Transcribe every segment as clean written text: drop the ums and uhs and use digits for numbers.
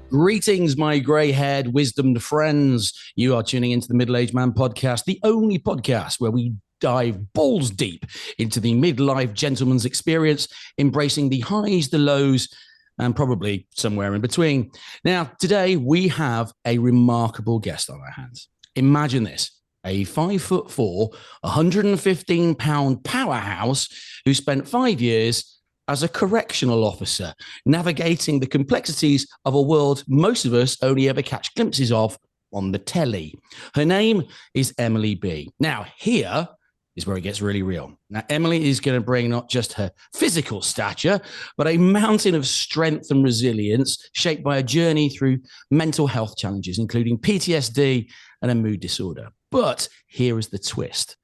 Greetings, my grey-haired, wisdomed friends. You are tuning into the Middle-Aged Man podcast, the only podcast where we dive balls deep into the midlife gentleman's experience, embracing the highs, the lows, and probably somewhere in between. Now, today we have a remarkable guest on our hands. Imagine this. A 5'4", 115-pound powerhouse who spent 5 years as a correctional officer, navigating the complexities of a world most of us only ever catch glimpses of on the telly. Her name is Emily B. Now, here is where it gets really real. Now, Emily is going to bring not just her physical stature, but a mountain of strength and resilience shaped by a journey through mental health challenges, including PTSD and a mood disorder. But here is the twist.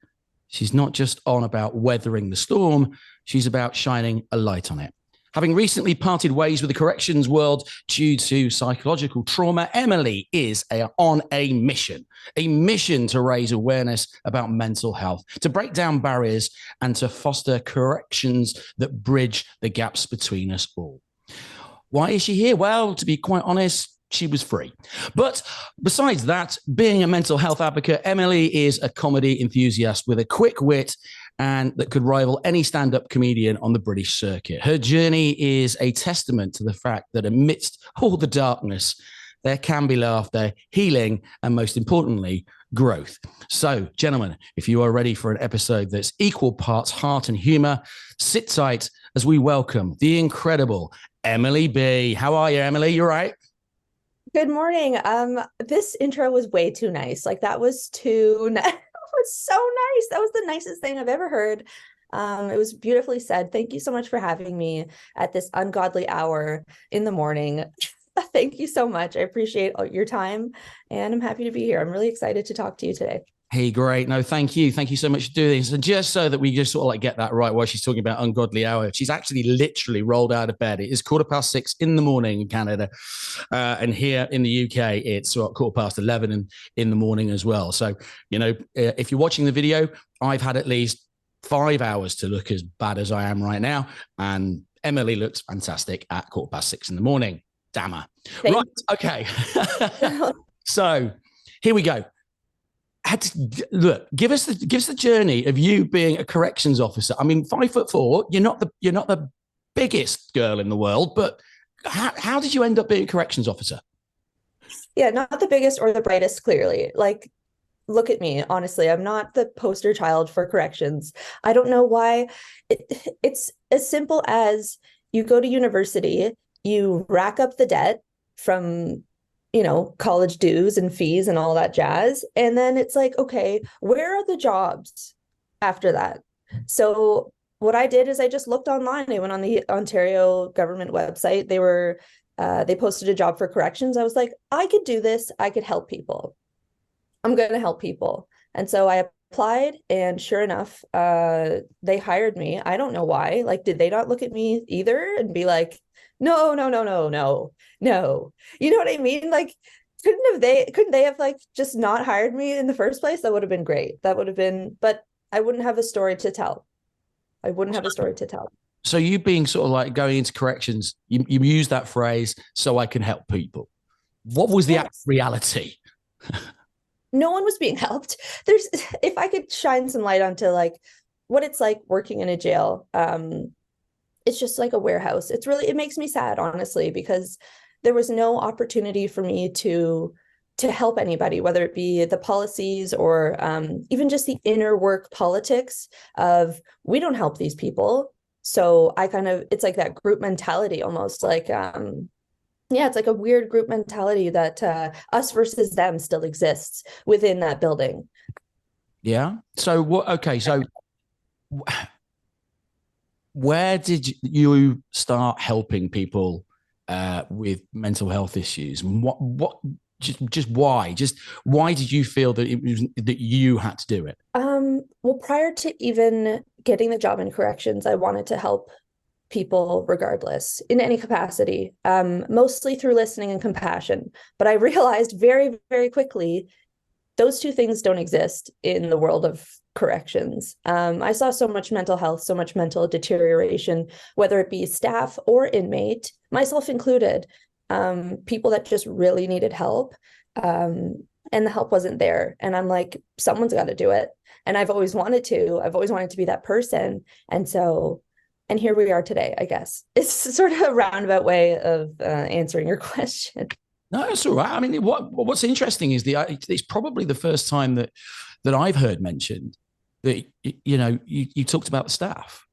She's not just on about weathering the storm, she's about shining a light on it. Having recently parted ways with the corrections world due to psychological trauma, Emily is on a mission to raise awareness about mental health, to break down barriers, and to foster corrections that bridge the gaps between us all. Why is she here? Well, to be quite honest, she was free. But besides that, being a mental health advocate, Emily is a comedy enthusiast with a quick wit and that could rival any stand-up comedian on the British circuit. Her journey is a testament to the fact that amidst all the darkness, there can be laughter, healing, and most importantly, growth. So, gentlemen, if you are ready for an episode that's equal parts heart and humor, sit tight as we welcome the incredible Emily B. How are you, Emily? You all right? Good morning. This intro was way too nice. Like that was too nice. It was so nice. That was the nicest thing I've ever heard. It was beautifully said. Thank you so much for having me at this ungodly hour in the morning. Thank you so much. I appreciate your time and I'm happy to be here. I'm really excited to talk to you today. Hey, great. No, thank you. Thank you so much for doing this. And just so that we just sort of like get that right while she's talking about ungodly hour, she's actually literally rolled out of bed. It is 6:15 in the morning in Canada. And here in the UK, it's 11:15 in the morning as well. So, you know, if you're watching the video, I've had at least 5 hours to look as bad as I am right now. And Emily looks fantastic at 6:15 in the morning. Damn her. Right. Okay. So here we go. Look, give us the journey of you being a corrections officer. I mean, 5'4", you're not the biggest girl in the world, but how did you end up being a corrections officer? Yeah, not the biggest or the brightest, clearly. Like, look at me. Honestly, I'm not the poster child for corrections. I don't know why. It's as simple as you go to university, you rack up the debt from college dues and fees and all that jazz. And then it's like, okay, where are the jobs after that? So what I did is I just looked online. I went on the Ontario government website. They posted a job for corrections. I was like, I could do this. I could help people. I'm going to help people. And so I applied and sure enough, they hired me. I don't know why. Like, did they not look at me either and be like, no. You know what I mean? Like, couldn't they have like just not hired me in the first place? That would have been great. That would have been, but I wouldn't have a story to tell. So you being sort of like going into corrections, you use that phrase, so I can help people. What was the reality? No one was being helped. If I could shine some light onto like what it's like working in a jail, it's just like a warehouse. It makes me sad, honestly, because there was no opportunity for me to help anybody, whether it be the policies or even just the inner work politics of we don't help these people. So it's like that group mentality almost like, it's like a weird group mentality that us versus them still exists within that building. Yeah. So what? Okay. So where did you start helping people with mental health issues? What? Just why? Just why did you feel that that you had to do it? Well, prior to even getting the job in corrections, I wanted to help people regardless in any capacity, mostly through listening and compassion. But I realized very, very quickly those two things don't exist in the world of corrections. I saw so much mental health, so much mental deterioration, whether it be staff or inmate, myself included. people that just really needed help. And the help wasn't there. And I'm like, someone's got to do it. And I've always wanted to be that person. And so, and here we are today, I guess. It's sort of a roundabout way of answering your question. No, it's all right. I mean, what's interesting is it's probably the first time that I've heard mentioned that you talked about the staff.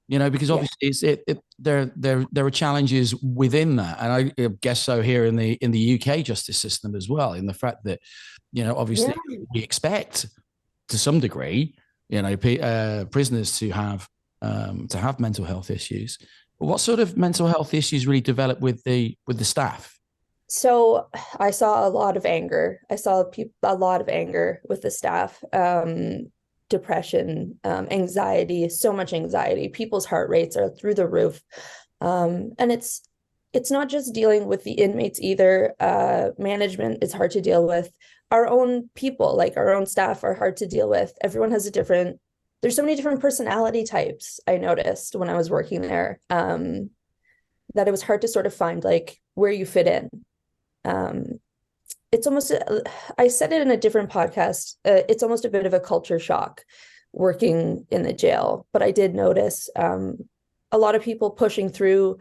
Because obviously there are challenges within that, and I guess so here in the UK justice system as well, in the fact that obviously we expect to some degree prisoners to have mental health issues. But what sort of mental health issues really develop with the staff? So I saw a lot of anger. I saw a lot of anger with the staff. Depression, anxiety, so much anxiety. People's heart rates are through the roof. And it's not just dealing with the inmates either. Management is hard to deal with. Our own people, like our own staff, are hard to deal with. Everyone has there's so many different personality types, I noticed when I was working there, that it was hard to sort of find like where you fit in. It's almost, I said it in a different podcast, it's almost a bit of a culture shock working in the jail. But I did notice a lot of people pushing through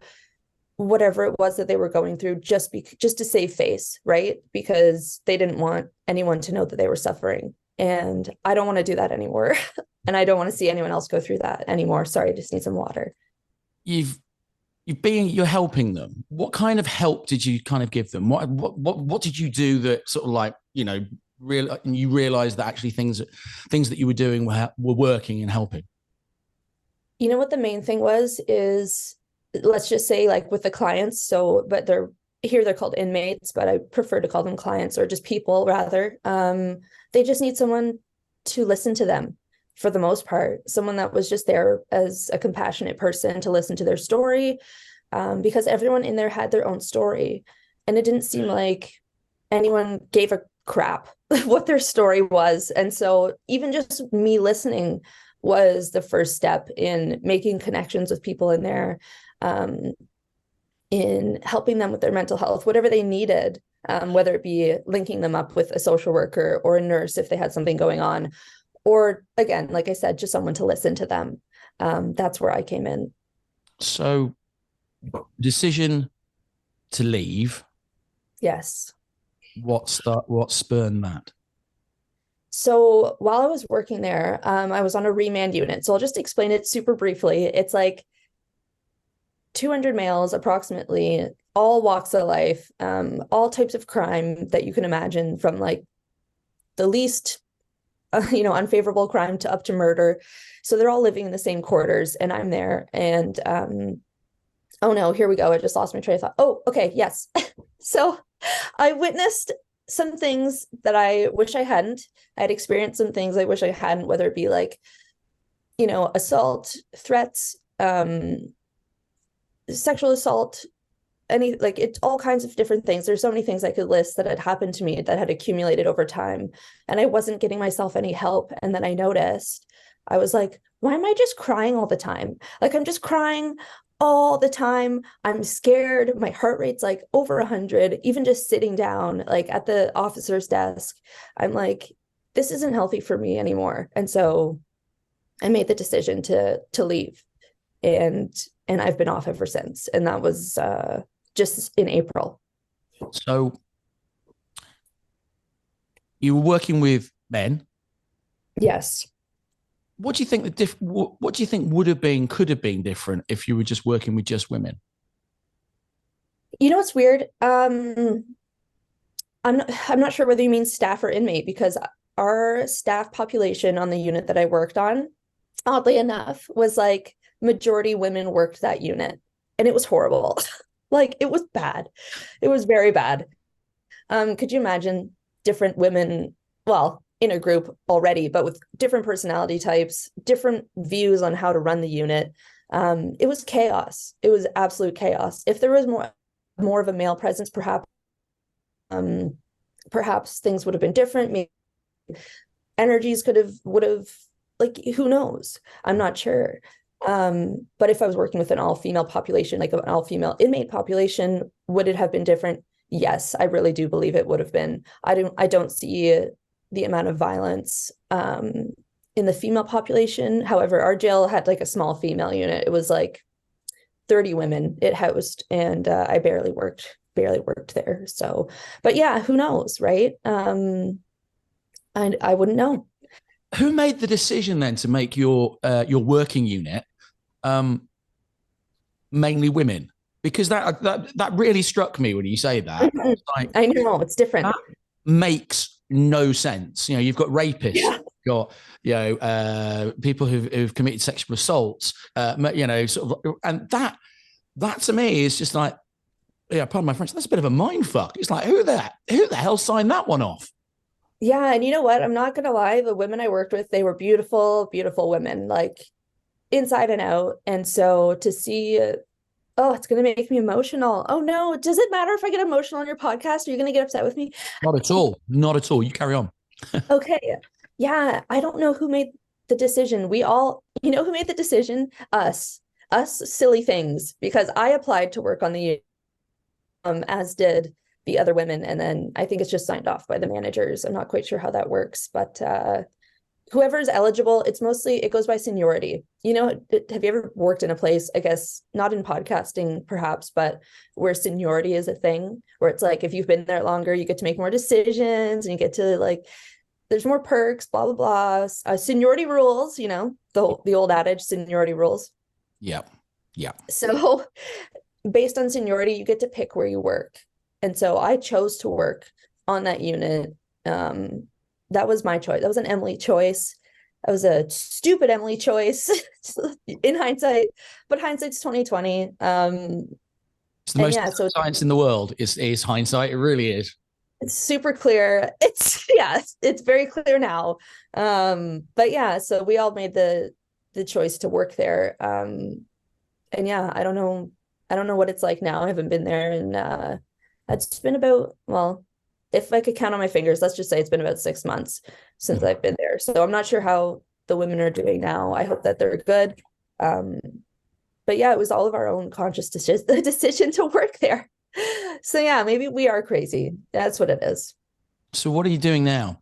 whatever it was that they were going through just to save face, right? Because they didn't want anyone to know that they were suffering. And I don't want to do that anymore. And I don't want to see anyone else go through that anymore. Sorry, I just need some water. You're helping them. What kind of help did you kind of give them? What did you do that sort of like, you realized that actually things that you were doing were working and helping? You know what the main thing is, let's just say like with the clients. So, but they're called inmates, but I prefer to call them clients, or just people rather. They just need someone to listen to them for the most part, someone that was just there as a compassionate person to listen to their story, because everyone in there had their own story. And it didn't seem like anyone gave a crap what their story was. And so even just me listening was the first step in making connections with people in there, in helping them with their mental health, whatever they needed, whether it be linking them up with a social worker or a nurse if they had something going on, or again, like I said, just someone to listen to them. That's where I came in. So, decision to leave. Yes. What spurned that? So while I was working there, I was on a remand unit. So I'll just explain it super briefly. It's like 200 males, approximately, all walks of life, all types of crime that you can imagine, from like the least unfavorable crime to up to murder. So they're all living in the same quarters, and I'm there. And oh no, here we go. I just lost my train of thought. Oh, okay, yes. So I witnessed some things that I wish I hadn't. I had experienced some things I wish I hadn't, whether it be like, assault, threats, sexual assault, it's all kinds of different things. There's so many things I could list that had happened to me that had accumulated over time, and I wasn't getting myself any help. And then I noticed, I was like, why am I just crying all the time? Like, I'm just crying all the time. I'm scared. My heart rate's like over 100, even just sitting down, like at the officer's desk. I'm like, this isn't healthy for me anymore. And so I made the decision to leave, and I've been off ever since. And that was just in April. So you were working with men. Yes. What do you think what do you think could have been different if you were just working with just women? It's weird. I'm not sure whether you mean staff or inmate, because our staff population on the unit that I worked on, oddly enough, was like majority women worked that unit, and it was horrible. Like, it was bad. It was very bad. Could you imagine different women, well, in a group already, but with different personality types, different views on how to run the unit? It was chaos. It was absolute chaos. If there was more of a male presence, perhaps things would have been different. Maybe energies would have, like, who knows? I'm not sure. But if I was working with an all-female population, like an all-female inmate population, would it have been different? Yes, I really do believe it would have been. I don't see the amount of violence in the female population. However, our jail had like a small female unit. It was like 30 women it housed, and I barely worked there. So, but yeah, who knows, right? I wouldn't know. Who made the decision then to make your working unit mainly women? Because that really struck me when you say that. It's like, I know it's different. that makes no sense. You've got rapists, Yeah. you've got people who've committed sexual assaults, sort of, and that to me is just like, yeah, pardon my French, that's a bit of a mind fuck. It's like, who the hell signed that one off? Yeah, and you know what? I'm not gonna lie, the women I worked with, they were beautiful, beautiful women, like inside and out. And so to see, oh, it's gonna make me emotional. Oh no, does it matter if I get emotional on your podcast? Are you gonna get upset with me? Not at all. Not at all. You carry on. Okay. Yeah, I don't know who made the decision. We all, you know who made the decision? Us silly things, because I applied to work on the as did the other women, and then I think it's just signed off by the managers. I'm not quite sure how that works, but whoever's eligible, it goes by seniority. Have you ever worked in a place, I guess not in podcasting perhaps, but where seniority is a thing, where it's like if you've been there longer, you get to make more decisions and you get to like, there's more perks, blah blah blah. Seniority rules, the old adage, seniority rules. Yeah. Yeah. So based on seniority, you get to pick where you work. And so I chose to work on that unit. That was my choice. That was an Emily choice. That was a stupid Emily choice in hindsight, but hindsight's 2020. It's the most science in the world is hindsight. It really is. It's super clear. It's very clear now. But yeah, so we all made the choice to work there. And yeah, I don't know what it's like now. I haven't been there, and it's been about, well, if I could count on my fingers, let's just say it's been about 6 months since I've been there. So I'm not sure how the women are doing now. I hope that they're good. But yeah, it was all of our own conscious decision to work there. So yeah, maybe we are crazy. That's what it is. So what are you doing now?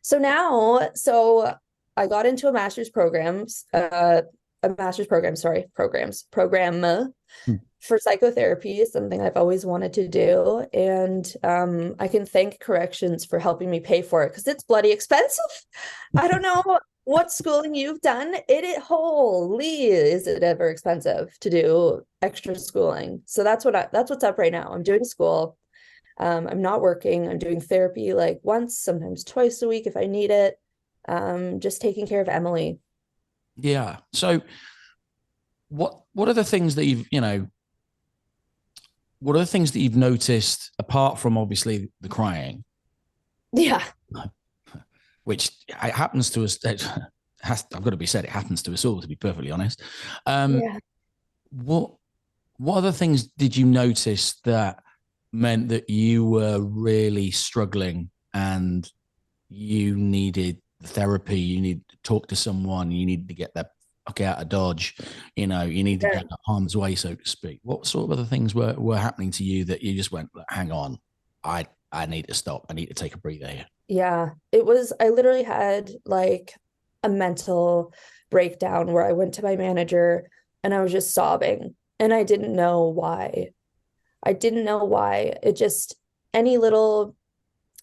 So I got into a master's program for psychotherapy, is something I've always wanted to do. And I can thank corrections for helping me pay for it, because it's bloody expensive. I don't know what schooling you've done. Holy, is it ever expensive to do extra schooling? So that's what's up right now. I'm doing school. I'm not working. I'm doing therapy like once, sometimes twice a week if I need it. Just taking care of Emily. Yeah. So what are the things that what are the things that you've noticed, apart from obviously the crying? Yeah. Which happens to us. I've got to be said, it happens to us all, to be perfectly honest. Yeah. What other things did you notice that meant that you were really struggling and you needed therapy, you need to talk to someone, you need to get that fuck out of Dodge, you need to get harm's way, so to speak? What sort of other things were happening to you that you just went, hang on, I need to stop, I need to take a breather here? Yeah, I literally had like a mental breakdown where I went to my manager and I was just sobbing, and I didn't know why. It just, any little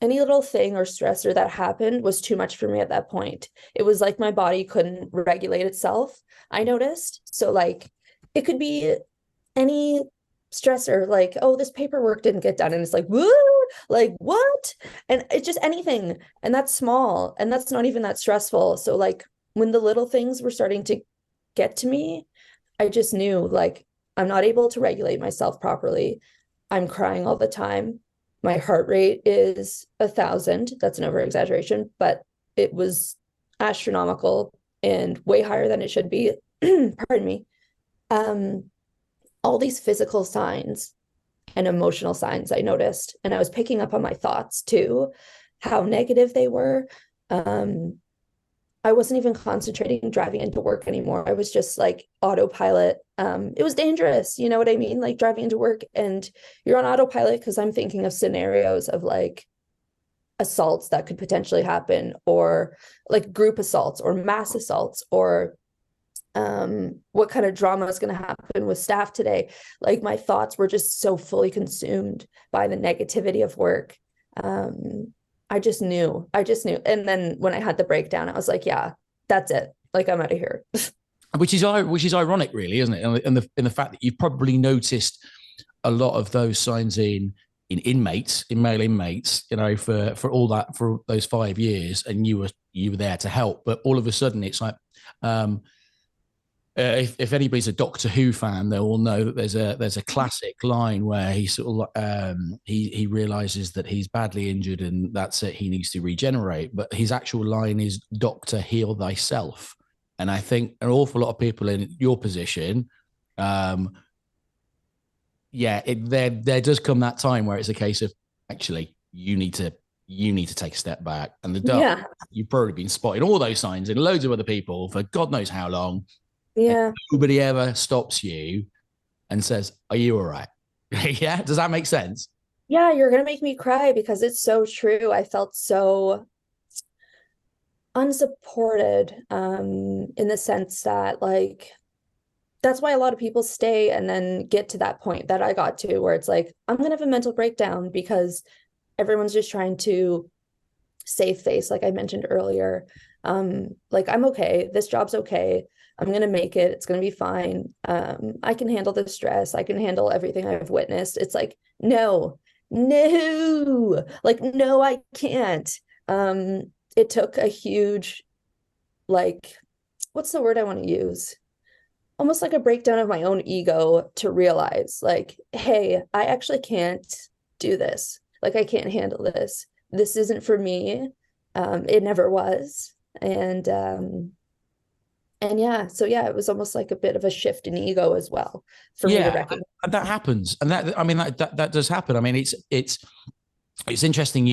thing or stressor that happened was too much for me at that point. It was like my body couldn't regulate itself, I noticed. So like it could be any stressor, like, oh, this paperwork didn't get done, and it's like, woo, like what? And it's just anything, and that's small, and that's not even that stressful. So like when the little things were starting to get to me, I just knew, like, I'm not able to regulate myself properly. I'm crying all the time. My heart rate is 1,000. That's an over exaggeration, but it was astronomical and way higher than it should be. Pardon me. All these physical signs and emotional signs I noticed, and I was picking up on my thoughts too, how negative they were. I wasn't even concentrating driving into work anymore. I was just like autopilot. It was dangerous, you know what I mean? Like driving into work and you're on autopilot because I'm thinking of scenarios of like assaults that could potentially happen, or like group assaults or mass assaults, or what kind of drama is going to happen with staff today. Like my thoughts were just so fully consumed by the negativity of work. I just knew. And then when I had the breakdown, I was like, yeah, that's it. Like I'm out of here. Which is ironic, really, isn't it? In the fact that you've probably noticed a lot of those signs in inmates, in male inmates, you know, for all that, for those 5 years, and you were there to help. But all of a sudden, it's like, if anybody's a Doctor Who fan, they will know that there's a classic line where he sort of he realizes that he's badly injured and that's it, he needs to regenerate. But his actual line is, "Doctor, heal thyself." And I think an awful lot of people in your position, there does come that time where it's a case of, actually, you need to take a step back. And Yeah. you've probably been spotting all those signs in loads of other people for God knows how long. Yeah. Nobody ever stops you and says, "Are you all right?" Yeah. Does that make sense? Yeah, you're gonna make me cry because it's so true. I felt so unsupported, in the sense that like that's why a lot of people stay and then get to that point that I got to where it's like, I'm gonna have a mental breakdown because everyone's just trying to save face, like I mentioned earlier. Like I'm okay, this job's okay, I'm gonna make it, it's gonna be fine. I can handle the stress, I can handle everything I've witnessed. It's like, no, no, like no, I can't. It took a huge, like, what's the word I want to use? Almost like a breakdown of my own ego to realize, like, hey, I actually can't do this. Like, I can't handle this. This isn't for me. It never was. And yeah, so yeah, it was almost like a bit of a shift in ego as well for me to Yeah, recognize. and that happens, and that, I mean, that does happen. I mean, it's interesting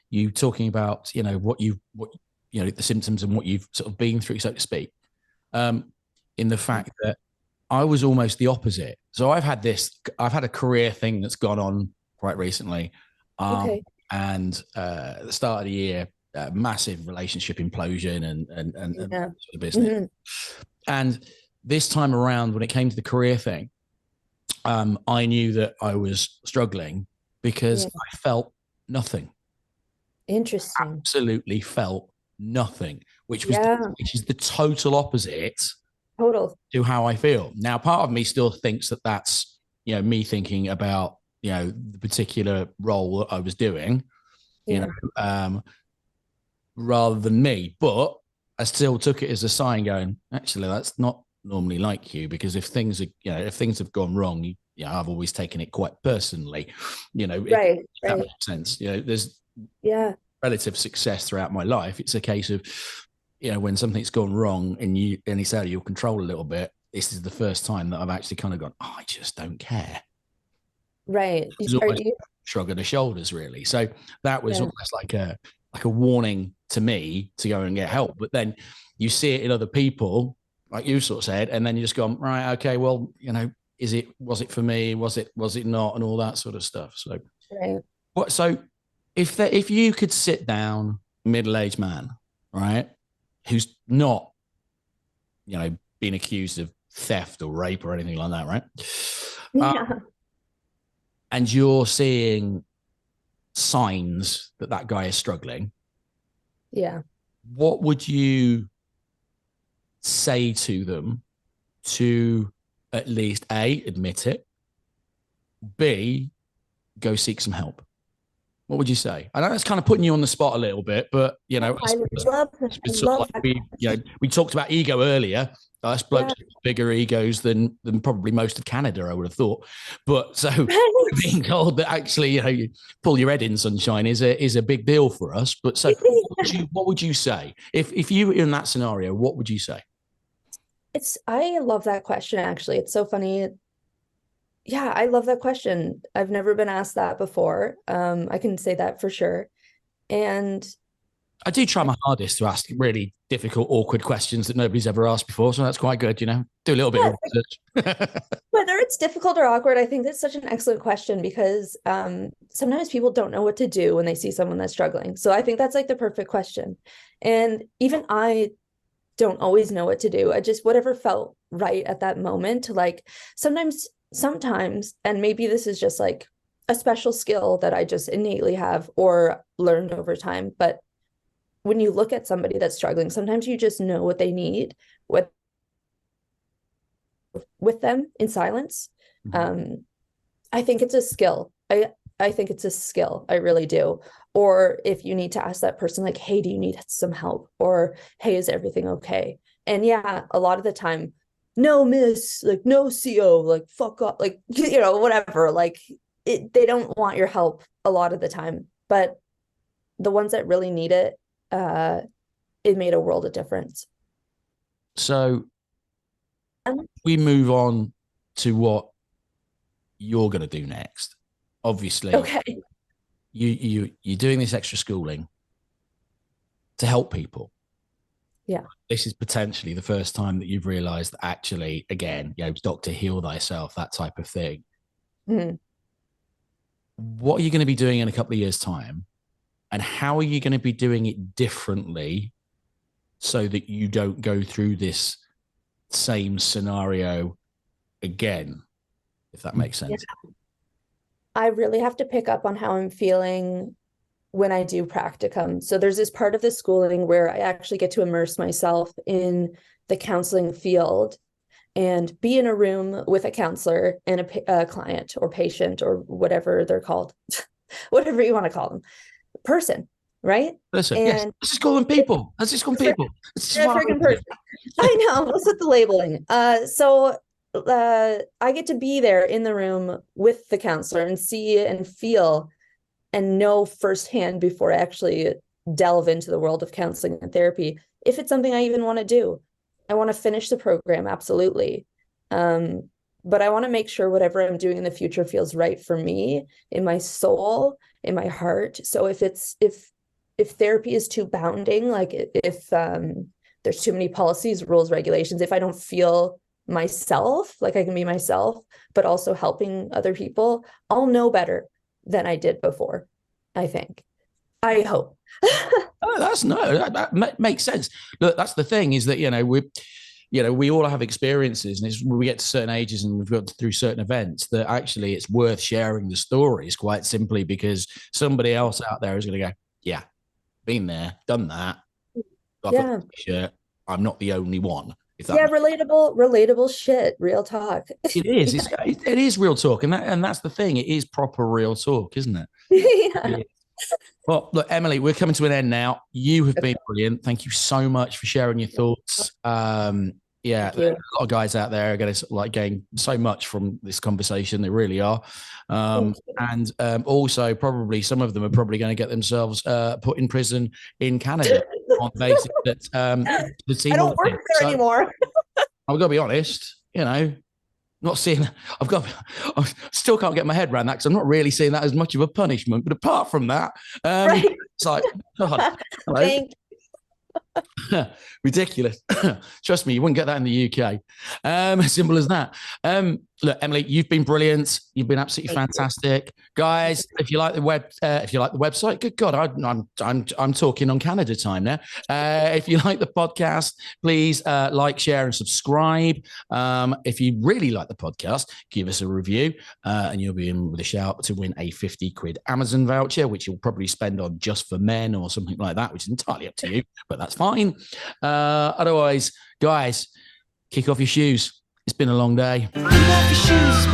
you talking about, you know, what you know, the symptoms and what you've sort of been through, so to speak. In the fact that I was almost the opposite. So I've had a career thing that's gone on quite recently. Okay. And at the start of the year, massive relationship implosion and Yeah. sort of business. Mhm. And this time around, when it came to the career thing, I knew that I was struggling because Yeah. I felt nothing. Interesting. Absolutely felt nothing, Yeah. which is the total opposite Total. to how I feel. Now, part of me still thinks that that's, you know, me thinking about, you know, the particular role that I was doing, you Yeah. know, rather than me. But I still took it as a sign going, actually, that's not normally like you, because if things are, you know, if things have gone wrong, I've always taken it quite personally, you know, if Right. that Right. makes sense. You know, there's Yeah. relative success throughout my life. It's a case of, you know, when something's gone wrong and it's out of your control a little bit, this is the first time that I've actually kind of gone, oh, I just don't care. Right. It was Are almost you? shrug of the shoulders, really. So that was Yeah. almost like a warning to me to go and get help. But then you see it in other people, like you sort of said, and then you just go, right, okay, well, you know, was it for me? Was it not? And all that sort of stuff. So Right. what? So if you could sit down, middle-aged man, right, who's not, you know, being accused of theft or rape or anything like that, right? Yeah. And you're seeing signs that that guy is struggling, Yeah. what would you say to them to at least A, admit it, B, go seek some help? What would you say? I know that's kind of putting you on the spot a little bit, but you know, I love I it's sort of love like that question. we talked about ego earlier. Us blokes Yeah. have bigger egos than probably most of Canada, I would have thought. But so Right. being told that actually, you know, you pull your head in, sunshine, is a big deal for us. But so what would you say if you were in that scenario? What would you say? I love that question actually. It's so funny. Yeah, I love that question. I've never been asked that before. I can say that for sure. And I do try my hardest to ask really difficult, awkward questions that nobody's ever asked before. So that's quite good, you know, do a little bit of research. Whether it's difficult or awkward, I think that's such an excellent question because sometimes people don't know what to do when they see someone that's struggling. So I think that's like the perfect question. And even I don't always know what to do. I just, whatever felt right at that moment, like sometimes, and maybe this is just like a special skill that I just innately have or learned over time. But when you look at somebody that's struggling, sometimes you just know what they need with them in silence. I think it's a skill. I think it's a skill. I really do. Or if you need to ask that person, like, hey, do you need some help? Or, hey, is everything okay? And yeah, a lot of the time, no, miss, like, no, CO, like, fuck up, like, you know, whatever. Like, they don't want your help a lot of the time. But the ones that really need it, it made a world of difference. So we move on to what you're going to do next. Obviously, okay, you're doing this extra schooling to help people. Yeah. This is potentially the first time that you've realized that actually, again, you know, Dr. Heal Thyself, that type of thing. What are you going to be doing in a couple of years' time? And how are you going to be doing it differently so that you don't go through this same scenario again, if that makes sense? Yeah. I really have to pick up on how I'm feeling when I do practicum. So there's this part of the schooling where I actually get to immerse myself in the counseling field and be in a room with a counselor and a client or patient or whatever they're called, whatever you want to call them, person, right? Listen, yes, let's just call them people. Let's just call them people. Freaking person. I know, let's put the labeling. So I get to be there in the room with the counselor and see and feel and know firsthand before I actually delve into the world of counseling and therapy, if it's something I even want to do. I want to finish the program, absolutely. But I want to make sure whatever I'm doing in the future feels right for me, in my soul, in my heart. So if therapy is too bounding, like if there's too many policies, rules, regulations, if I don't feel myself, like I can be myself, but also helping other people, I'll know better than I did before, I think. I hope. That makes sense. Look, that's the thing is that, we all have experiences, and we get to certain ages and we've got through certain events that actually it's worth sharing the stories, quite simply because somebody else out there is going to go, yeah, been there, done that. Shirt. I'm not the only one. Relatable shit, real talk. It is. It is real talk, and that's the thing. It is proper real talk, isn't it? Yeah. Well, look, Emily, we're coming to an end now. You have been brilliant. Thank you so much for sharing your thoughts. Yeah, a lot of guys out there are going to gain so much from this conversation. They really are. And also, probably some of them are probably going to get themselves put in prison in Canada on the basis that the team. I don't work there anymore. I've got to be honest, not seeing. I still can't get my head around that because I'm not really seeing that as much of a punishment. But apart from that, it's like, God, hello. Ridiculous. Trust me, you wouldn't get that in the UK. Simple as that. Look, Emily, you've been brilliant. You've been absolutely fantastic, guys. If you like the website, good God, I'm talking on Canada time now. If you like the podcast, please like, share, and subscribe. If you really like the podcast, give us a review, and you'll be in with a shout to win a 50 quid Amazon voucher, which you'll probably spend on Just for Men or something like that, which is entirely up to you, but that's fine. Otherwise, guys, kick off your shoes. It's been a long day. Kick off your shoes,